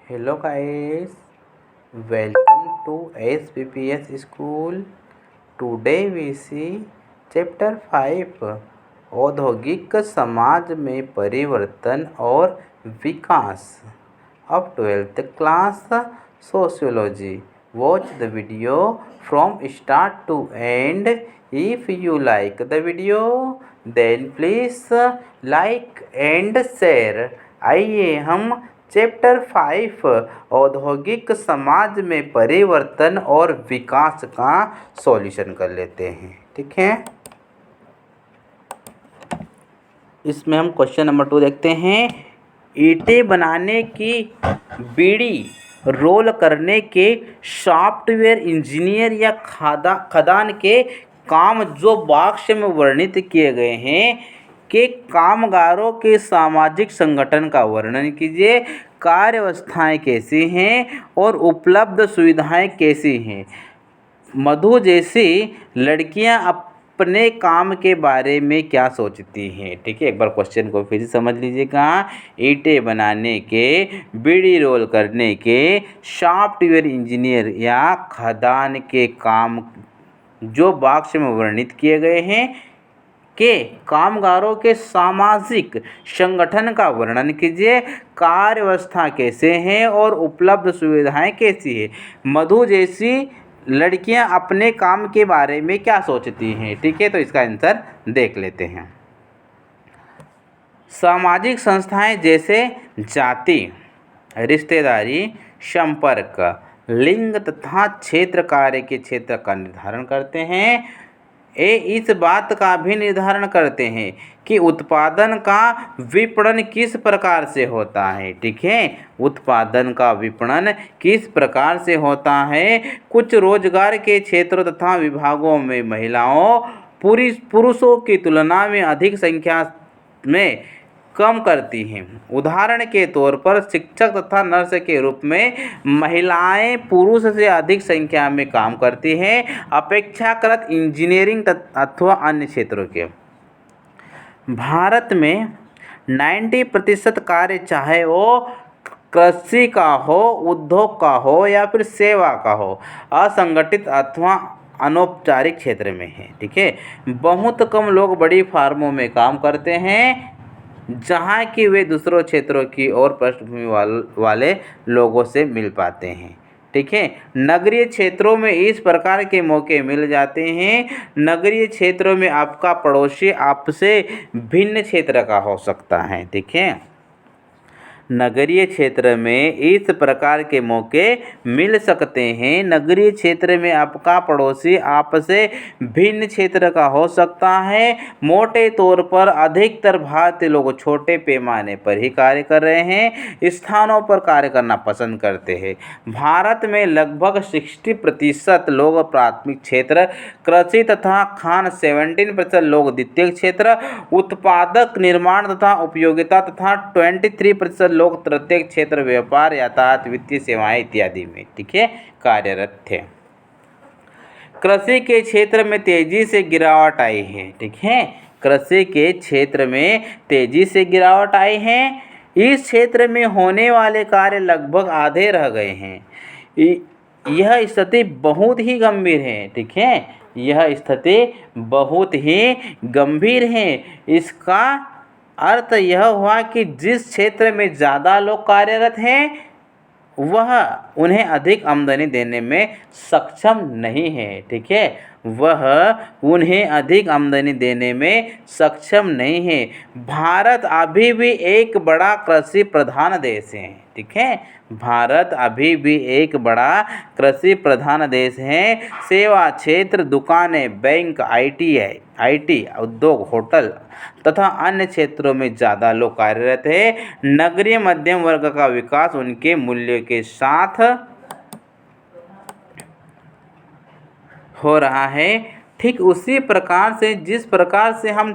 Hello guys, welcome to SPPS School. Today we see Chapter 5 औद्योगिक समाज में परिवर्तन और विकास of 12th class Sociology. Watch the video from start to end. If you like the video, then please like and share. आइए हम chapter 5 औद्योगिक समाज में परिवर्तन और विकास का सॉल्यूशन कर लेते हैं। ठीक है, इसमें हम क्वेश्चन नंबर 2 देखते हैं। ईंटें बनाने की बीड़ी रोल करने के सॉफ्टवेयर इंजीनियर या खदान के काम जो वाक्य में वर्णित किए गए हैं के कामगारों के सामाजिक संगठन का वर्णन कीजिए। कार्यावस्थाएं कैसी हैं और उपलब्ध सुविधाएं कैसी हैं। मधु जैसी लड़कियां अपने काम के बारे में क्या सोचती हैं। ठीक है, एक बार क्वेश्चन को फिर से समझ लीजिएगा। ईंटें बनाने के, बीड़ी रोल करने के, सॉफ्टवेयर इंजीनियर या खदान के काम जो वाक्य में वर्णित किए गए हैं के कामगारों के सामाजिक संगठन का वर्णन कीजिए। कार्यावस्था कैसे हैं और उपलब्ध सुविधाएं कैसी है। मधु जैसी लड़कियां अपने काम के बारे में क्या सोचती हैं। ठीक है, तो इसका आंसर देख लेते हैं। सामाजिक संस्थाएं जैसे जाति, रिश्तेदारी, संपर्क, लिंग तथा क्षेत्र कार्य के क्षेत्र का निर्धारण करते हैं। इस बात का भी निर्धारण करते हैं कि उत्पादन का विपणन किस प्रकार से होता है। ठीक है, उत्पादन का विपणन किस प्रकार से होता है। कुछ रोजगार के क्षेत्रों तथा विभागों में महिलाओं पुरुषों की तुलना में अधिक संख्या में कम करती हैं। उदाहरण के तौर पर शिक्षक तथा नर्स के रूप में महिलाएं पुरुष से अधिक संख्या में काम करती हैं अपेक्षाकृत इंजीनियरिंग अथवा अन्य क्षेत्रों के। भारत में 90% कार्य चाहे वो कृषि का हो, उद्योग का हो या फिर सेवा का हो, असंगठित अथवा अनौपचारिक क्षेत्र में है। ठीक है, बहुत कम लोग बड़ी फार्मों में काम करते हैं जहाँ कि वे दूसरों क्षेत्रों की और पृष्ठभूमि वाले लोगों से मिल पाते हैं। ठीक है, नगरीय क्षेत्रों में इस प्रकार के मौके मिल जाते हैं। नगरीय क्षेत्रों में आपका पड़ोसी आपसे भिन्न क्षेत्र का हो सकता है। ठीक है, नगरीय क्षेत्र में इस प्रकार के मौके मिल सकते हैं। नगरीय क्षेत्र में आपका पड़ोसी आपसे भिन्न क्षेत्र का हो सकता है। मोटे तौर पर अधिकतर भारतीय लोग छोटे पैमाने पर ही कार्य कर रहे हैं, स्थानों पर कार्य करना पसंद करते हैं। भारत में लगभग 60% लोग प्राथमिक क्षेत्र कृषि तथा खान, 17% लोग द्वितीय क्षेत्र उत्पादक, निर्माण तथा उपयोगिता तथा 23% लोग तृतीय क्षेत्र व्यापार, यातायात, वित्तीय सेवाएं इत्यादि में, ठीक है, कार्यरत थे। कृषि के क्षेत्र में तेजी से गिरावट आई है। ठीक है, कृषि के क्षेत्र में तेजी से गिरावट आई है। इस क्षेत्र में होने वाले कार्य लगभग आधे रह गए हैं। यह स्थिति बहुत ही गंभीर है। ठीक है, यह स्थिति बहुत ही गंभीर है। इसका अर्थ यह हुआ कि जिस क्षेत्र में ज़्यादा लोग कार्यरत हैं वह उन्हें अधिक आमदनी देने में सक्षम नहीं है। ठीक है, वह उन्हें अधिक आमदनी देने में सक्षम नहीं है। भारत अभी भी एक बड़ा कृषि प्रधान देश है। ठीक है, भारत अभी भी एक बड़ा कृषि प्रधान देश है। सेवा क्षेत्र, दुकानें, बैंक, आईटी, उद्योग, होटल तथा अन्य क्षेत्रों में ज़्यादा लोग कार्यरत हैं। नगरीय मध्यम वर्ग का विकास उनके मूल्य के साथ हो रहा है। ठीक उसी प्रकार से जिस प्रकार से हम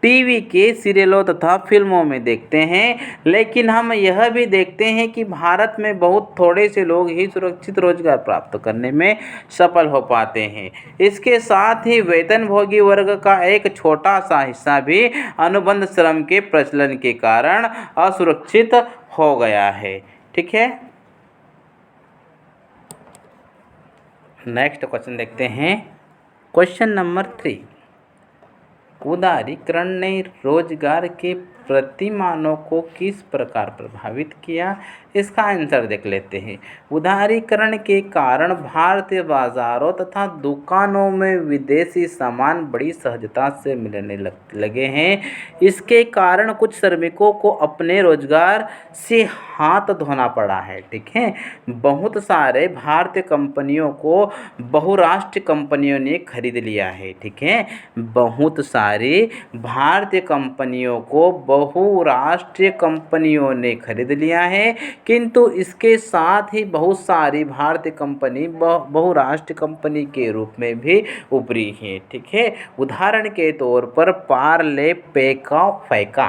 टीवी के सीरियलों तथा फिल्मों में देखते हैं, लेकिन हम यह भी देखते हैं कि भारत में बहुत थोड़े से लोग ही सुरक्षित रोजगार प्राप्त करने में सफल हो पाते हैं। इसके साथ ही वेतनभोगी वर्ग का एक छोटा सा हिस्सा भी अनुबंध श्रम के प्रचलन के कारण असुरक्षित हो गया है। ठीक है, नेक्स्ट क्वेश्चन देखते हैं। क्वेश्चन नंबर 3, उदारीकरण ने रोजगार के प्रतिमानों को किस प्रकार प्रभावित किया? इसका आंसर देख लेते हैं। उदारीकरण के कारण भारतीय बाजारों तथा दुकानों में विदेशी सामान बड़ी सहजता से मिलने लगे हैं। इसके कारण कुछ श्रमिकों को अपने रोजगार से हाथ धोना पड़ा है। ठीक है, बहुत सारे भारतीय कंपनियों को बहुराष्ट्रीय कंपनियों ने खरीद लिया है। ठीक है, बहुत सारी भारतीय कंपनियों को बहुराष्ट्रीय कंपनियों ने खरीद लिया है, किंतु इसके साथ ही बहुत सारी भारतीय कंपनी बहुराष्ट्रीय कंपनी के रूप में भी उभरी हैं। ठीक है, उदाहरण के तौर पर पार्ले, पेका, फैका,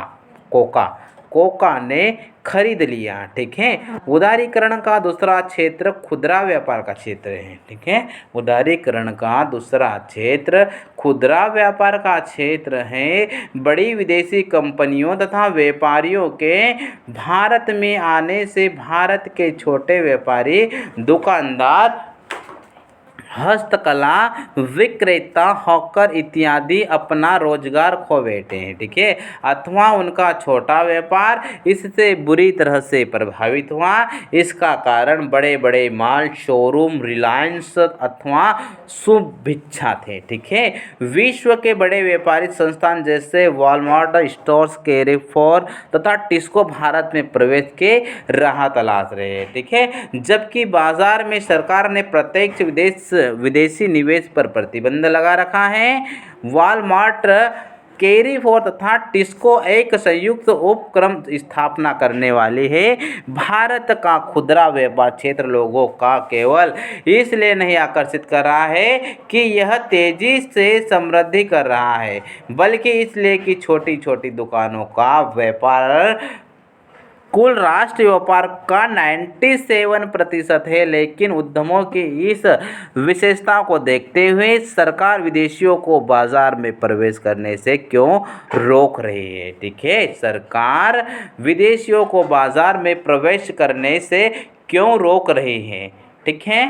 कोका ने खरीद लिया। ठीक है, उदारीकरण का दूसरा क्षेत्र खुदरा व्यापार का क्षेत्र है। ठीक है, उदारीकरण का दूसरा क्षेत्र खुदरा व्यापार का क्षेत्र है। बड़ी विदेशी कंपनियों तथा व्यापारियों के भारत में आने से भारत के छोटे व्यापारी, दुकानदार, हस्तकला विक्रेता, हॉकर इत्यादि अपना रोजगार खो बैठे हैं। ठीक है, अथवा उनका छोटा व्यापार इससे बुरी तरह से प्रभावित हुआ। इसका कारण बड़े बड़े मॉल, शोरूम, रिलायंस अथवा सुभिक्षा थे। ठीक है, विश्व के बड़े व्यापारिक संस्थान जैसे वॉलमार्ट स्टोर्स, कैरिफोर तथा टिस्को भारत में प्रवेश के राह तलाश रहे हैं। ठीक है, जबकि बाजार में सरकार ने प्रत्यक्ष विदेशी निवेश पर प्रतिबंध लगा रखा है। वॉलमार्ट, कैरिफोर तथा टिस्को एक संयुक्त उपक्रम स्थापना करने वाले हैं। भारत का खुदरा व्यापार क्षेत्र लोगों का केवल इसलिए नहीं आकर्षित कर रहा है कि यह तेजी से समृद्धि कर रहा है, बल्कि इसलिए कि छोटी छोटी दुकानों का व्यापार कुल राष्ट्रीय व्यापार का 97% है। लेकिन उद्यमों की इस विशेषता को देखते हुए सरकार विदेशियों को बाजार में प्रवेश करने से क्यों रोक रही है? ठीक है, सरकार विदेशियों को बाजार में प्रवेश करने से क्यों रोक रही है? ठीक है।